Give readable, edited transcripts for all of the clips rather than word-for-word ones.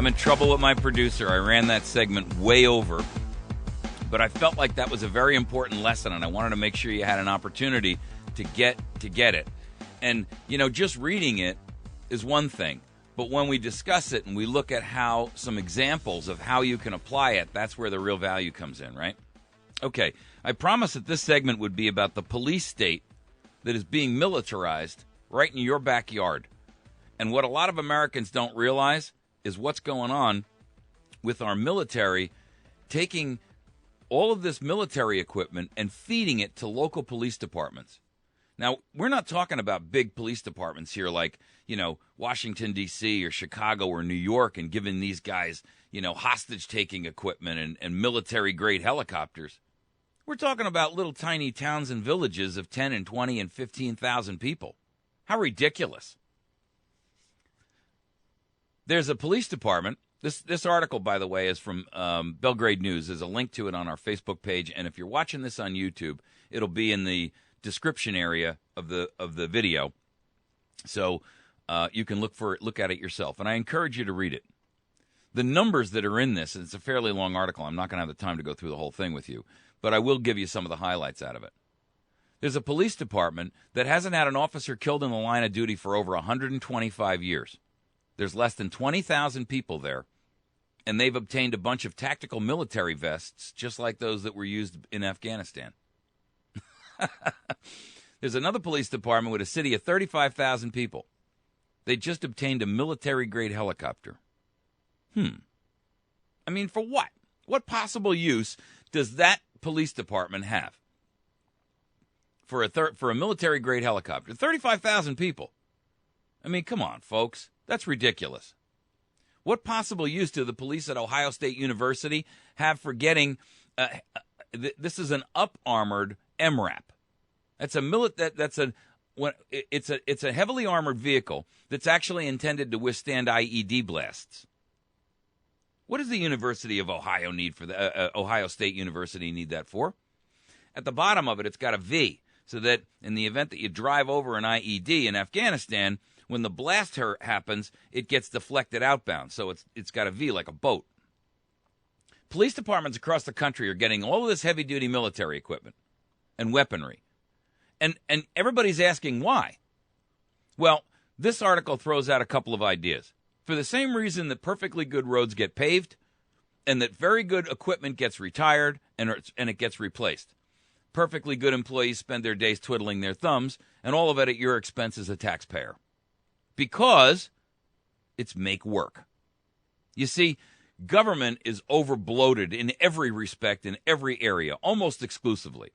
I'm in trouble with my producer. I ran that segment way over. But I felt like that was a very important lesson, and I wanted to make sure you had an opportunity to get it. And, just reading it is one thing. But when we discuss it and we look at how some examples of how you can apply it, that's where the real value comes in, right? Okay, I promised that this segment would be about the police state that is being militarized right in your backyard. And what a lot of Americans don't realize is what's going on with our military taking all of this military equipment and feeding it to local police departments. Now, we're not talking about big police departments here like, Washington, D.C. or Chicago or New York and giving these guys, hostage-taking equipment and military-grade helicopters. We're talking about little tiny towns and villages of 10 and 20 and 15,000 people. How ridiculous. There's a police department. This article, by the way, is from Belgrade News. There's a link to it on our Facebook page, and if you're watching this on YouTube, it'll be in the description area of the video, so you can look at it yourself. And I encourage you to read it. The numbers that are in this, and it's a fairly long article. I'm not going to have the time to go through the whole thing with you, but I will give you some of the highlights out of it. There's a police department that hasn't had an officer killed in the line of duty for over 125 years. There's less than 20,000 people there. And they've obtained a bunch of tactical military vests, just like those that were used in Afghanistan. There's another police department with a city of 35,000 people. They just obtained a military-grade helicopter. I mean, for what? What possible use does that police department have for a military-grade helicopter? 35,000 people. I mean, come on, folks. That's ridiculous. What possible use do the police at Ohio State University have for getting? This is an up-armored MRAP. It's a heavily armored vehicle that's actually intended to withstand IED blasts. What does the University of Ohio need for the Ohio State University need that for? At the bottom of it, it's got a V, so that in the event that you drive over an IED in Afghanistan, when the blast happens, it gets deflected outbound. So it's got a V like a boat. Police departments across the country are getting all of this heavy-duty military equipment and weaponry. And everybody's asking why. Well, this article throws out a couple of ideas. For the same reason that perfectly good roads get paved and that very good equipment gets retired and it gets replaced. Perfectly good employees spend their days twiddling their thumbs, and all of it at your expense as a taxpayer. Because it's make work. You see, government is overbloated in every respect, in every area, almost exclusively.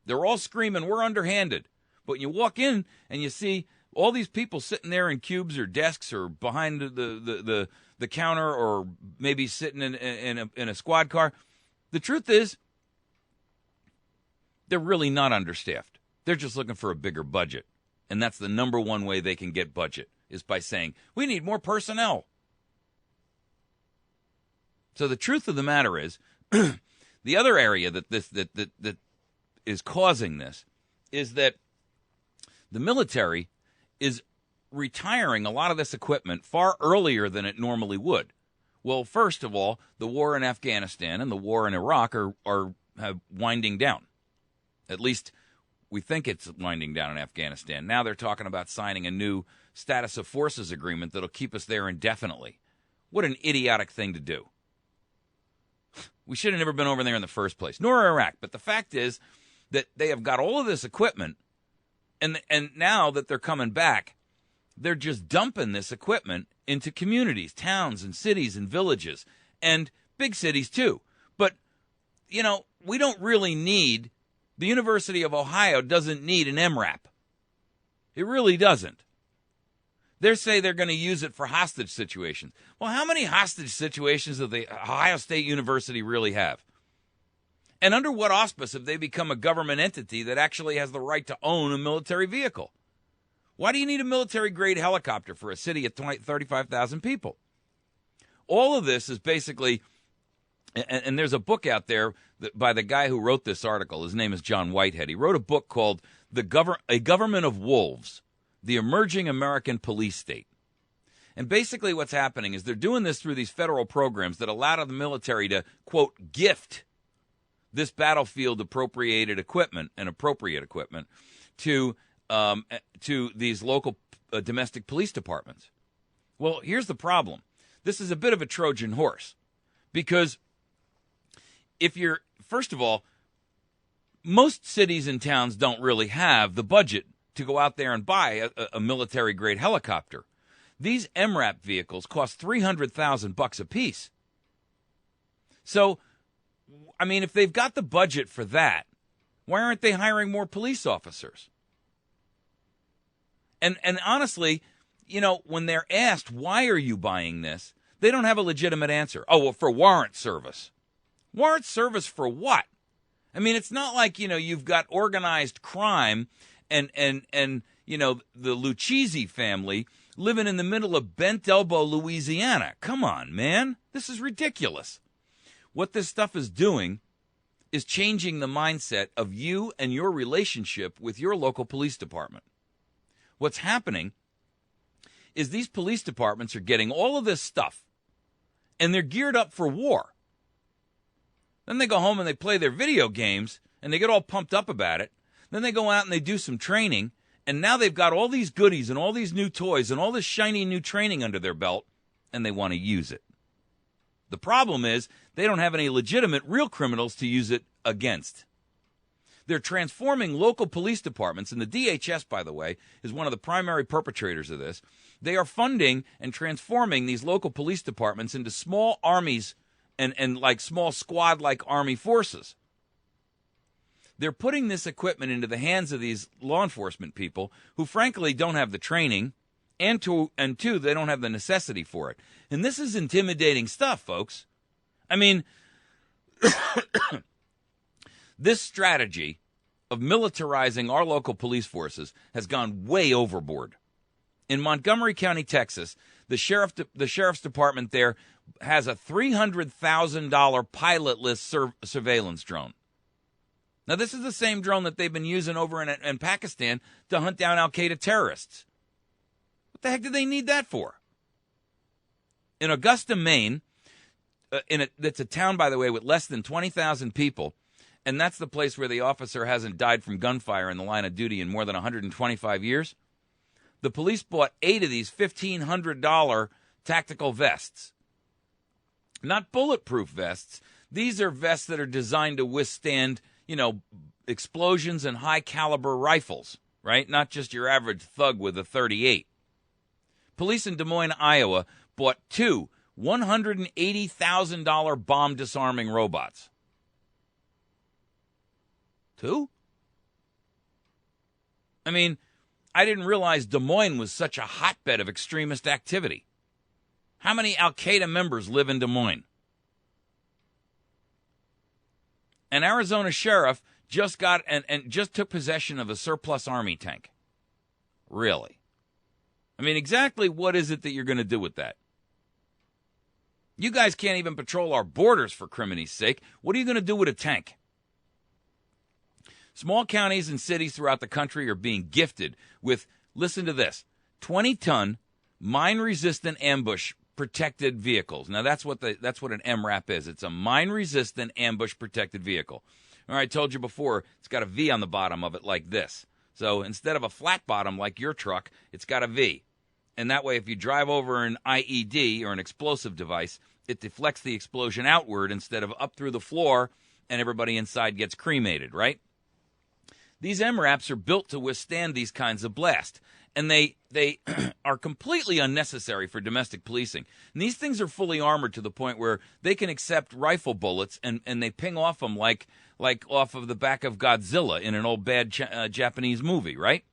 They're all screaming, we're underhanded. But you walk in and you see all these people sitting there in cubes or desks or behind the counter or maybe sitting in a squad car. The truth is, they're really not understaffed. They're just looking for a bigger budget. And that's the number one way they can get budget, is by saying, we need more personnel. So the truth of the matter is, the other area that is causing this is that the military is retiring a lot of this equipment far earlier than it normally would. Well, first of all, the war in Afghanistan and the war in Iraq are winding down. At least we think it's winding down in Afghanistan. Now they're talking about signing a new status of forces agreement that'll keep us there indefinitely. What an idiotic thing to do. We should have never been over there in the first place, nor Iraq. But the fact is that they have got all of this equipment, and now that they're coming back, they're just dumping this equipment into communities, towns and cities and villages, and big cities too. But, we don't really need, the University of Ohio doesn't need an MRAP. It really doesn't. They say they're going to use it for hostage situations. Well, how many hostage situations does the Ohio State University really have? And under what auspice have they become a government entity that actually has the right to own a military vehicle? Why do you need a military-grade helicopter for a city of 35,000 people? All of this is basically, and there's a book out there by the guy who wrote this article. His name is John Whitehead. He wrote a book called A Government of Wolves, The Emerging American Police State. And basically what's happening is they're doing this through these federal programs that allow the military to, quote, gift this battlefield appropriate equipment to these local domestic police departments. Well, here's the problem. This is a bit of a Trojan horse because first of all, most cities and towns don't really have the budget to go out there and buy a military-grade helicopter. These MRAP vehicles cost $300,000 a piece. So, I mean, if they've got the budget for that, why aren't they hiring more police officers? And honestly, when they're asked, why are you buying this, they don't have a legitimate answer. Oh, well, for warrant service. Warrant service for what? I mean, it's not like, you've got organized crime and the Lucchese family living in the middle of Bent Elbow, Louisiana. Come on, man. This is ridiculous. What this stuff is doing is changing the mindset of you and your relationship with your local police department. What's happening is these police departments are getting all of this stuff, and they're geared up for war. Then they go home and they play their video games, and they get all pumped up about it. Then they go out and they do some training, and now they've got all these goodies and all these new toys and all this shiny new training under their belt, and they want to use it. The problem is they don't have any legitimate real criminals to use it against. They're transforming local police departments, and the DHS, by the way, is one of the primary perpetrators of this. They are funding and transforming these local police departments into small armies and like small squad-like army forces. They're putting this equipment into the hands of these law enforcement people who, frankly, don't have the training, and two, they don't have the necessity for it. And this is intimidating stuff, folks. I mean, this strategy of militarizing our local police forces has gone way overboard. In Montgomery County, Texas, the sheriff's department there has a $300,000 pilotless surveillance drone. Now, this is the same drone that they've been using over in Pakistan to hunt down al-Qaeda terrorists. What the heck do they need that for? In Augusta, Maine, that's a town, by the way, with less than 20,000 people, and that's the place where the officer hasn't died from gunfire in the line of duty in more than 125 years. The police bought 8 of these $1,500 tactical vests. Not bulletproof vests. These are vests that are designed to withstand, explosions and high-caliber rifles, right? Not just your average thug with a .38. Police in Des Moines, Iowa, bought 2 $180,000 bomb disarming robots. 2? I mean, I didn't realize Des Moines was such a hotbed of extremist activity. How many al-Qaeda members live in Des Moines? An Arizona sheriff just got and just took possession of a surplus army tank. Really? I mean, exactly what is it that you're going to do with that? You guys can't even patrol our borders, for crimini's sake. What are you going to do with a tank? Small counties and cities throughout the country are being gifted with, listen to this, 20-ton mine-resistant ambush-protected vehicles. Now, that's what an MRAP is. It's a mine-resistant ambush-protected vehicle. All right, I told you before, it's got a V on the bottom of it like this. So instead of a flat bottom like your truck, it's got a V. And that way, if you drive over an IED or an explosive device, it deflects the explosion outward instead of up through the floor, and everybody inside gets cremated, right? These MRAPs are built to withstand these kinds of blasts, and they are completely unnecessary for domestic policing. And these things are fully armored to the point where they can accept rifle bullets, and they ping off them like off of the back of Godzilla in an old bad Japanese movie, right?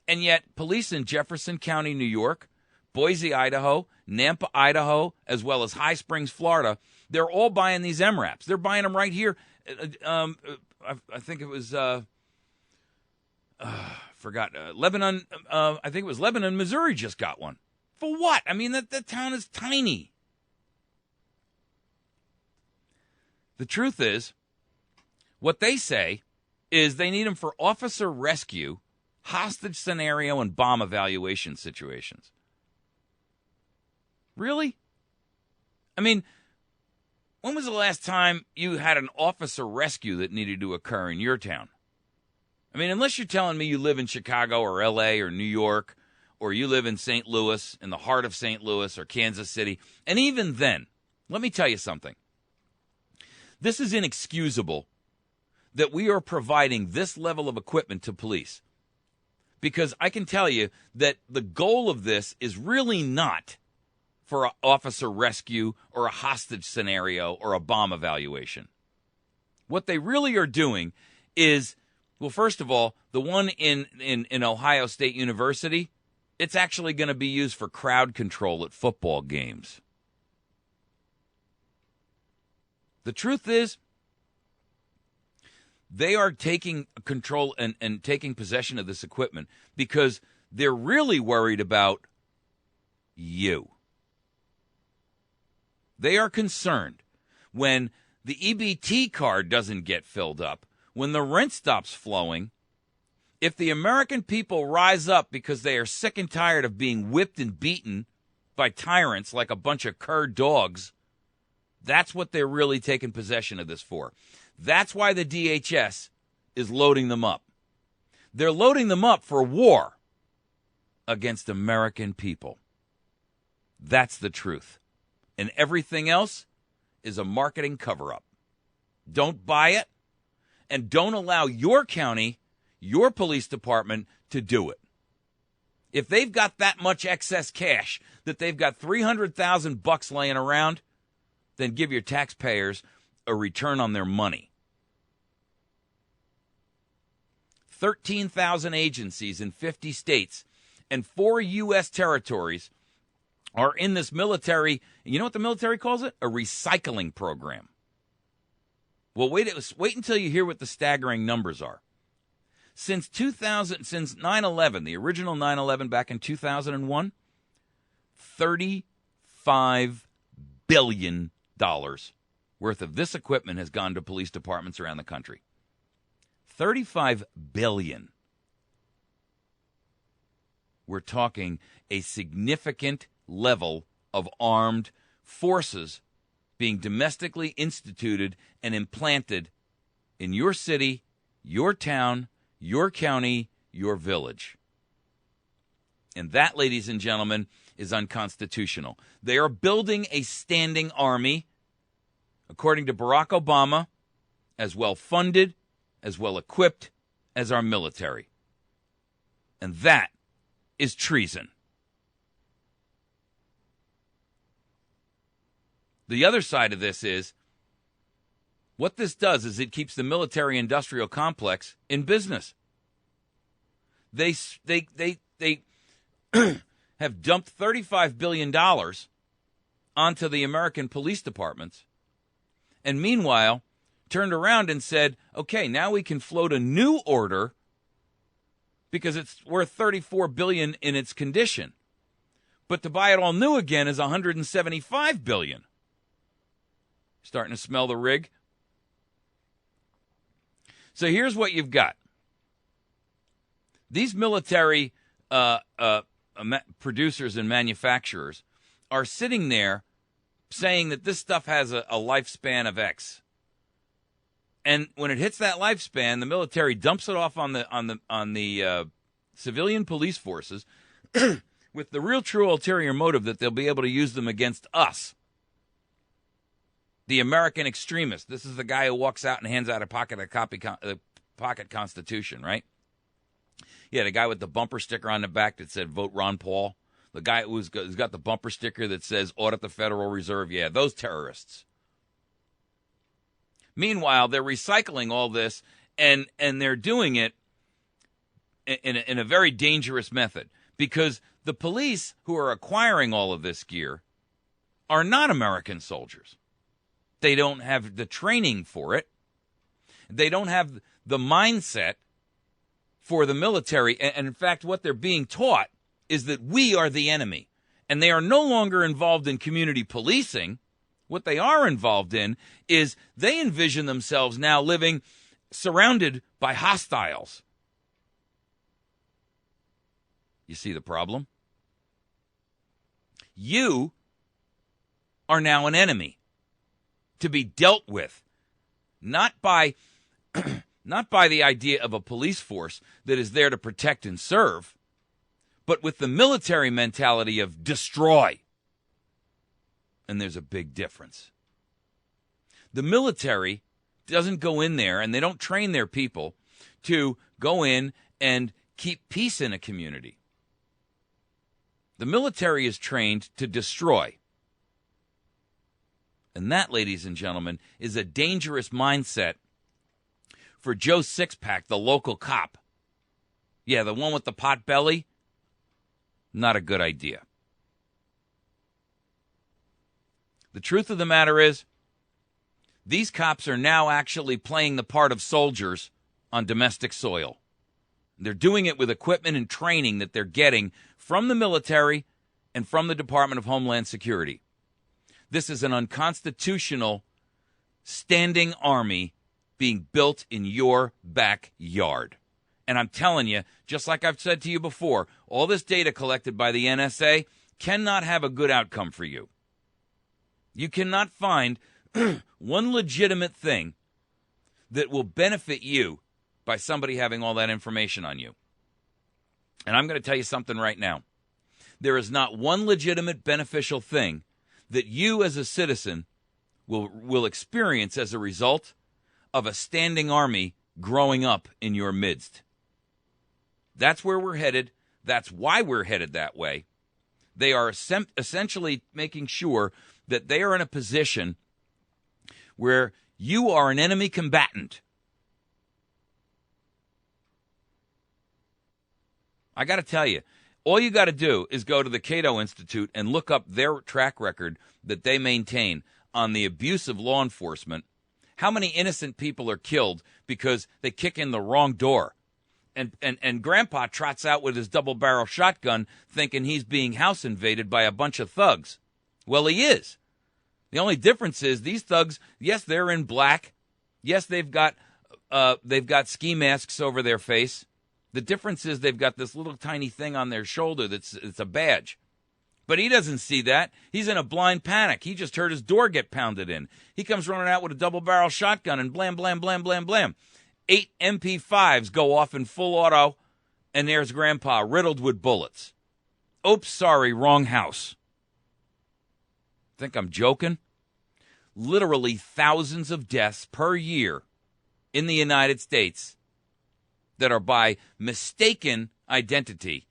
And yet, police in Jefferson County, New York, Boise, Idaho, Nampa, Idaho, as well as High Springs, Florida, they're all buying these MRAPs. They're buying them right here. I think it was... Lebanon, I think it was Lebanon, Missouri just got one. For what? I mean, that town is tiny. The truth is, what they say is they need them for officer rescue, hostage scenario, and bomb evaluation situations. Really? I mean, when was the last time you had an officer rescue that needed to occur in your town? I mean, unless you're telling me you live in Chicago or L.A. or New York, or you live in St. Louis, in the heart of St. Louis or Kansas City. And even then, let me tell you something. This is inexcusable that we are providing this level of equipment to police. Because I can tell you that the goal of this is really not for an officer rescue or a hostage scenario or a bomb evaluation. What they really are doing is, well, first of all, the one in Ohio State University, it's actually going to be used for crowd control at football games. The truth is, they are taking control and taking possession of this equipment because they're really worried about you. They are concerned when the EBT card doesn't get filled up, when the rent stops flowing. If the American people rise up because they are sick and tired of being whipped and beaten by tyrants like a bunch of cur dogs, that's what they're really taking possession of this for. That's why the DHS is loading them up. They're loading them up for war against American people. That's the truth. And everything else is a marketing cover-up. Don't buy it, and don't allow your county, your police department, to do it. If they've got that much excess cash, that they've got $300,000 laying around, then give your taxpayers a return on their money. 13,000 agencies in 50 states and 4 U.S. territories are in this military, and you know what the military calls it? A recycling program. Well, wait until you hear what the staggering numbers are. Since 9/11, the original 9/11 back in 2001, $35 billion worth of this equipment has gone to police departments around the country. $35 billion. We're talking a significant level of armed forces being domestically instituted and implanted in your city, your town, your county, your village. And that, ladies and gentlemen, is unconstitutional. They are building a standing army, according to Barack Obama, as well funded, as well equipped as our military. And that is treason. The other side of this is, what this does is it keeps the military-industrial complex in business. They have dumped $35 billion onto the American police departments, and meanwhile turned around and said, okay, now we can float a new order because it's worth $34 billion in its condition. But to buy it all new again is $175 billion. Starting to smell the rig? So here's what you've got. These military producers and manufacturers are sitting there saying that this stuff has a lifespan of X. And when it hits that lifespan, the military dumps it off on the civilian police forces with the real true ulterior motive that they'll be able to use them against us. The American extremist. This is the guy who walks out and hands out a pocket constitution, right? Yeah, the guy with the bumper sticker on the back that said, vote Ron Paul. The guy who's got the bumper sticker that says, audit the Federal Reserve. Yeah, those terrorists. Meanwhile, they're recycling all this, and they're doing it in a very dangerous method. Because the police who are acquiring all of this gear are not American soldiers. They don't have the training for it. They don't have the mindset for the military. And in fact, what they're being taught is that we are the enemy. And they are no longer involved in community policing. What they are involved in is they envision themselves now living surrounded by hostiles. You see the problem? You are now an enemy to be dealt with, not by not by the idea of a police force that is there to protect and serve, but with the military mentality of destroy. And there's a big difference. The military doesn't go in there, and they don't train their people to go in and keep peace in a community. The military is trained to destroy. And that, ladies and gentlemen, is a dangerous mindset for Joe Sixpack, the local cop. Yeah, the one with the pot belly. Not a good idea. The truth of the matter is, these cops are now actually playing the part of soldiers on domestic soil. They're doing it with equipment and training that they're getting from the military and from the Department of Homeland Security. This is an unconstitutional standing army being built in your backyard. And I'm telling you, just like I've said to you before, all this data collected by the NSA cannot have a good outcome for you. You cannot find one legitimate thing that will benefit you by somebody having all that information on you. And I'm going to tell you something right now. There is not one legitimate beneficial thing that you as a citizen will experience as a result of a standing army growing up in your midst. That's where we're headed. That's why we're headed that way. They are essentially making sure that they are in a position where you are an enemy combatant. I got to tell you, all you got to do is go to the Cato Institute and look up their track record that they maintain on the abuse of law enforcement. How many innocent people are killed because they kick in the wrong door? And Grandpa trots out with his double-barrel shotgun thinking he's being house invaded by a bunch of thugs. Well, he is. The only difference is these thugs, yes, they're in black. Yes, they've got ski masks over their face. The difference is they've got this little tiny thing on their shoulder it's a badge. But he doesn't see that. He's in a blind panic. He just heard his door get pounded in. He comes running out with a double-barrel shotgun and blam, blam, blam, blam, blam. 8 MP5s go off in full auto, and there's Grandpa riddled with bullets. Oops, sorry, wrong house. Think I'm joking? Literally thousands of deaths per year in the United States that are by mistaken identity.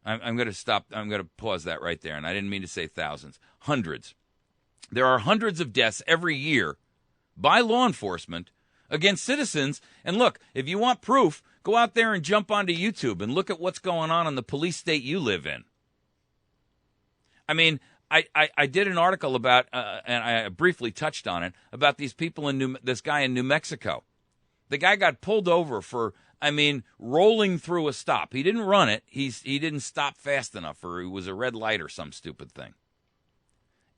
I'm going to stop. I'm going to pause that right there. And I didn't mean to say thousands. Hundreds. There are hundreds of deaths every year by law enforcement against citizens. And look, if you want proof, go out there and jump onto YouTube and look at what's going on in the police state you live in. I mean, I did an article about, and I briefly touched on it, about these people this guy in New Mexico. The guy got pulled over for, rolling through a stop. He didn't run it. He didn't stop fast enough, or it was a red light or some stupid thing.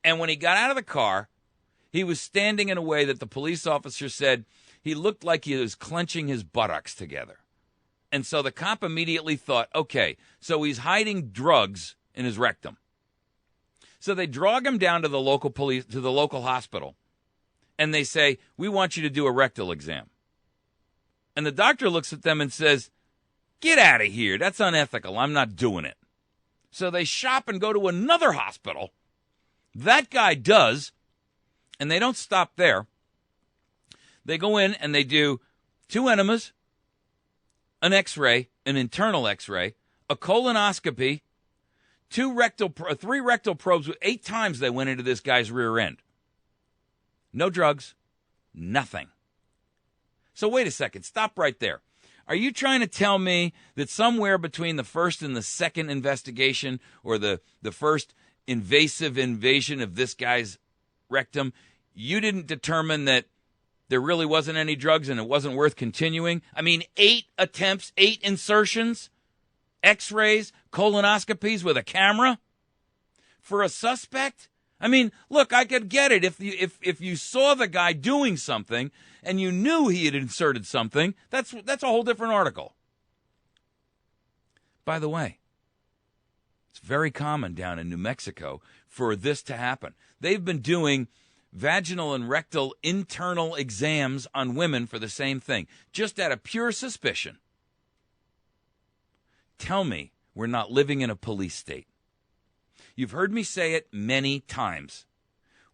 And when he got out of the car, he was standing in a way that the police officer said he looked like he was clenching his buttocks together. And so the cop immediately thought, okay, so he's hiding drugs in his rectum. So they drag him down to the local hospital, and they say, we want you to do a rectal exam. And the doctor looks at them and says, get out of here. That's unethical. I'm not doing it. So they shop and go to another hospital. That guy does, and they don't stop there. They go in and they do 2 enemas, an X-ray, an internal X-ray, a colonoscopy, 3 rectal probes. 8 times they went into this guy's rear end. No drugs, nothing. So wait a second, stop right there. Are you trying to tell me that somewhere between the first and the second investigation, or the first invasive invasion of this guy's rectum, you didn't determine that there really wasn't any drugs and it wasn't worth continuing? 8 attempts, 8 insertions, X-rays, colonoscopies with a camera for a suspect? Look, I could get it if you saw the guy doing something and you knew he had inserted something. That's a whole different article. By the way, It's very common down in New Mexico for this to happen. They've been doing vaginal and rectal internal exams on women for the same thing, just out of pure suspicion. Tell me we're not living in a police state. You've heard me say it many times.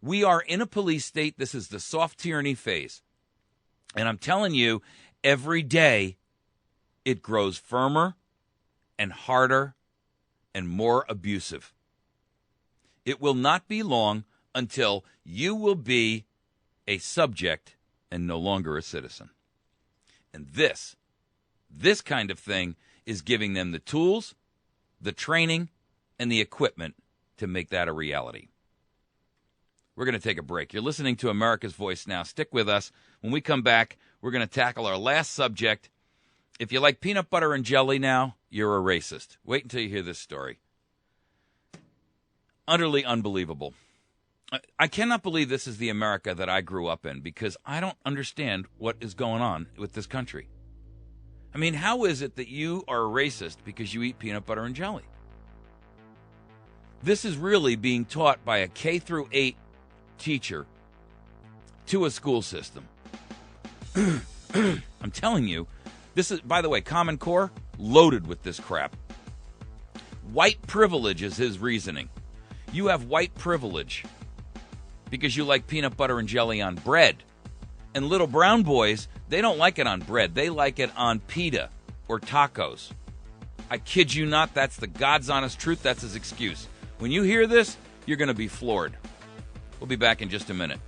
We are in a police state. This is the soft tyranny phase. And I'm telling you, every day it grows firmer and harder and more abusive. It will not be long until you will be a subject and no longer a citizen. And this kind of thing is giving them the tools, the training, and the equipment to make that a reality. We're going to take a break. You're listening to America's Voice Now. Stick with us. When we come back, we're going to tackle our last subject. If you like peanut butter and jelly now, you're a racist. Wait until you hear this story. Utterly unbelievable. I cannot believe this is the America that I grew up in, because I don't understand what is going on with this country. I mean, how is it that you are a racist because you eat peanut butter and jelly? This is really being taught by a K through 8 teacher to a school system. I'm telling you, this is, by the way, Common Core, loaded with this crap. White privilege is his reasoning. You have white privilege because you like peanut butter and jelly on bread. And little brown boys, they don't like it on bread. They like it on pita or tacos. I kid you not, that's the God's honest truth. That's his excuse. When you hear this, you're going to be floored. We'll be back in just a minute.